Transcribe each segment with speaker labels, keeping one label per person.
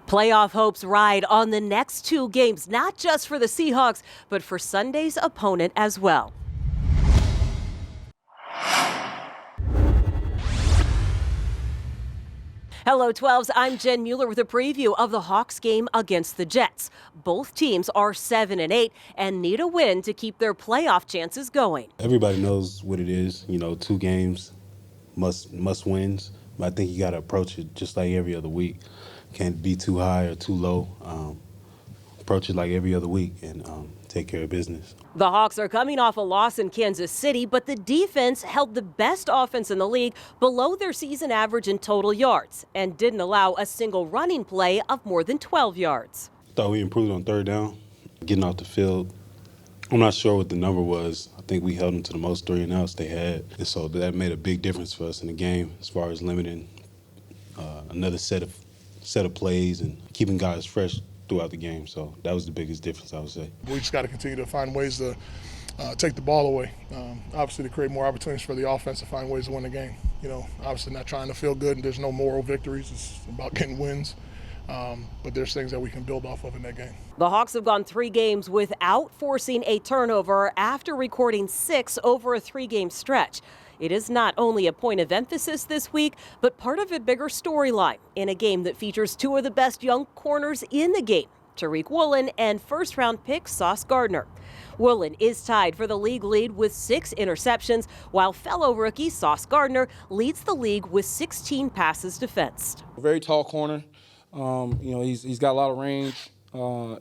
Speaker 1: Playoff hopes ride on the next two games, not just for the Seahawks, but for Sunday's opponent as well. Hello, 12s. I'm Jen Mueller with a preview of the Hawks game against the Jets. Both teams are 7-8 and need a win to keep their playoff chances going.
Speaker 2: Everybody knows what it is. You know, 2 games, must wins. But I think you got to approach it just like every other week. Can't be too high or too low. Approach it like every other week and take care of business.
Speaker 1: The Hawks are coming off a loss in Kansas City, but the defense held the best offense in the league below their season average in total yards and didn't allow a single running play of more than 12 yards.
Speaker 2: Thought we improved on third down, getting off the field. I'm not sure what the number was. I think we held them to the most 3 and outs they had. And so that made a big difference for us in the game as far as limiting another set of plays and keeping guys fresh throughout the game. So that was the biggest difference, I would say.
Speaker 3: We just got to continue to find ways to take the ball away. Obviously to create more opportunities for the offense to find ways to win the game. You know, obviously not trying to feel good and there's no moral victories. It's about getting wins. But there's things that we can build off of in that game.
Speaker 1: The Hawks have gone 3 games without forcing a turnover after recording 6 over a 3-game stretch. It is not only a point of emphasis this week, but part of a bigger storyline in a game that features 2 of the best young corners in the game, Tariq Woolen and first-round pick Sauce Gardner. Woolen is tied for the league lead with 6 interceptions, while fellow rookie Sauce Gardner leads the league with 16 passes defensed.
Speaker 4: Very tall corner. You know, he's got a lot of range.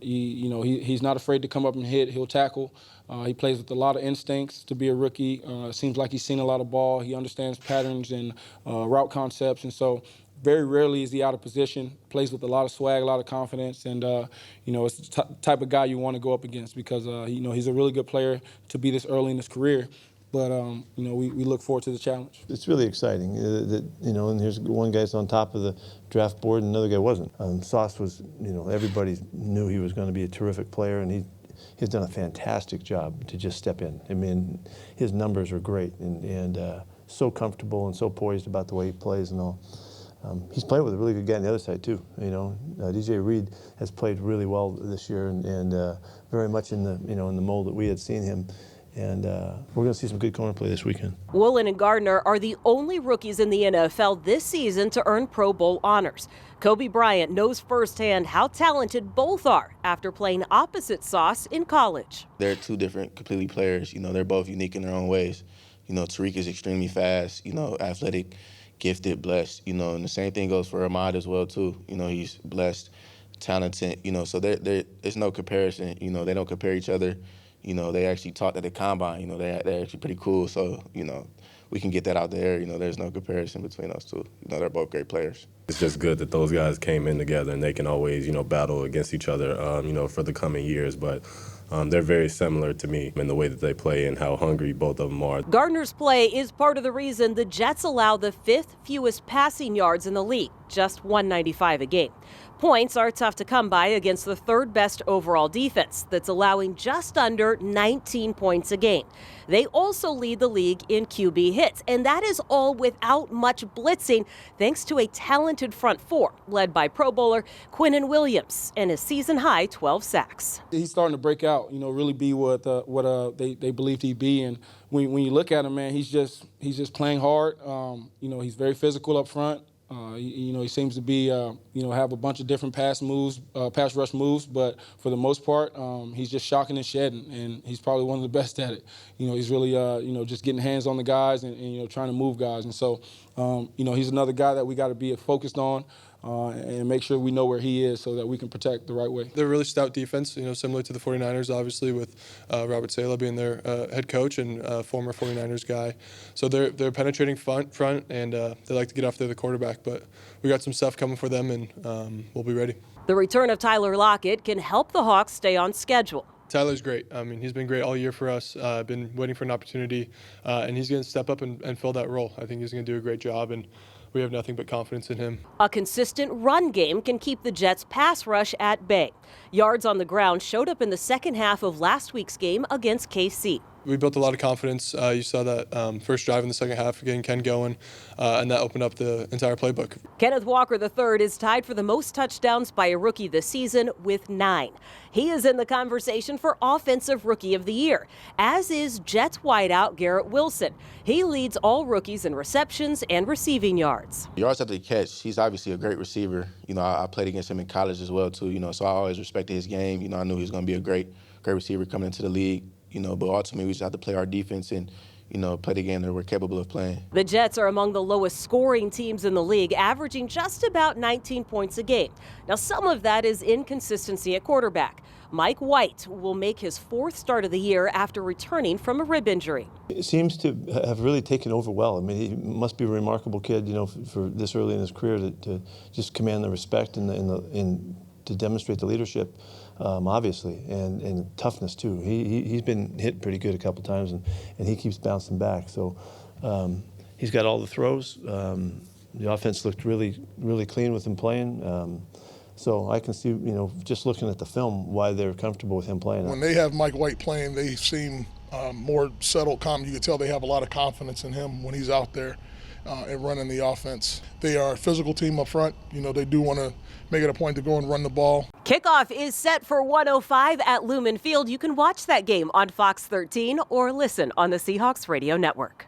Speaker 4: He's not afraid to come up and hit. He'll tackle. He plays with a lot of instincts to be a rookie. Seems like he's seen a lot of ball. He understands patterns and route concepts, and so very rarely is he out of position. Plays with a lot of swag, a lot of confidence, and it's the type of guy you want to go up against because he's a really good player to be this early in his career. But, we look forward to the challenge.
Speaker 5: It's really exciting and here's one guy's on top of the draft board and another guy wasn't. Sauce was, everybody knew he was going to be a terrific player, and he's done a fantastic job to just step in. I mean, his numbers are great and so comfortable and so poised about the way he plays and all. He's playing with a really good guy on the other side too. DJ Reed has played really well this year and very much in the in the mold that we had seen him. And we're going to see some good corner play this weekend.
Speaker 1: Woolen and Gardner are the only rookies in the NFL this season to earn Pro Bowl honors. Kobe Bryant knows firsthand how talented both are after playing opposite Sauce in college.
Speaker 6: They're 2 different completely players. They're both unique in their own ways. Tariq is extremely fast, athletic, gifted, blessed, and the same thing goes for Ahmad as well, too. He's blessed, talented, so there's no comparison. They don't compare each other. They actually talked at the combine. They're actually pretty cool. So, we can get that out there. There's no comparison between us 2. They're both great players.
Speaker 7: It's just good that those guys came in together and they can always, battle against each other, for the coming years. But they're very similar to me in the way that they play and how hungry both of them are.
Speaker 1: Gardner's play is part of the reason the Jets allow the 5th fewest passing yards in the league, just 195 a game. Points are tough to come by against the 3rd best overall defense that's allowing just under 19 points a game. They also lead the league in QB hits, and that is all without much blitzing thanks to a talented front 4 led by Pro Bowler Quinnen Williams and his season-high 12 sacks.
Speaker 4: He's starting to break out, really be what they believed he'd be. And when you look at him, man, he's just playing hard. He's very physical up front. He seems to be, have a bunch of different pass rush moves, but for the most part, he's just shocking and shedding, and he's probably one of the best at it. He's really, just getting hands on the guys and trying to move guys. And so, he's another guy that we got to be focused on and make sure we know where he is so that we can protect the right way.
Speaker 8: They're a really stout defense, similar to the 49ers, obviously, with Robert Saleh being their head coach and former 49ers guy. So they're penetrating front, and they like to get after the quarterback. But we got some stuff coming for them, and we'll be ready.
Speaker 1: The return of Tyler Lockett can help the Hawks stay on schedule.
Speaker 8: Tyler's great. I mean, he's been great all year for us. Been waiting for an opportunity, and he's going to step up and fill that role. I think he's going to do a great job, and we have nothing but confidence in him.
Speaker 1: A consistent run game can keep the Jets' pass rush at bay. Yards on the ground showed up in the second half of last week's game against KC.
Speaker 8: we built a lot of confidence. You saw that first drive in the second half, getting Ken going, and that opened up the entire playbook.
Speaker 1: Kenneth Walker III is tied for the most touchdowns by a rookie this season with 9. He is in the conversation for Offensive Rookie of the Year, as is Jets wideout Garrett Wilson. He leads all rookies in receptions and receiving yards.
Speaker 6: Yards after the catch, he's obviously a great receiver. I played against him in college as well, too, so I always respected his game. I knew he was going to be a great receiver coming into the league, but ultimately we just have to play our defense and, play the game that we're capable of playing.
Speaker 1: The Jets are among the lowest scoring teams in the league, averaging just about 19 points a game. Now, some of that is inconsistency at quarterback. Mike White will make his 4th start of the year after returning from a rib injury.
Speaker 5: It seems to have really taken over well. I mean, he must be a remarkable kid, for this early in his career to just command the respect and to demonstrate the leadership, obviously, and toughness too. He's been hit pretty good a couple times, and he keeps bouncing back. So he's got all the throws. The offense looked really, really clean with him playing. So I can see, just looking at the film, why they're comfortable with him playing.
Speaker 3: When they have Mike White playing, they seem more settled, calm. You can tell they have a lot of confidence in him when he's out there and running the offense. They are a physical team up front. They do want to make it a point to go and run the ball.
Speaker 1: Kickoff is set for 1:05 at Lumen Field. You can watch that game on Fox 13 or listen on the Seahawks Radio Network.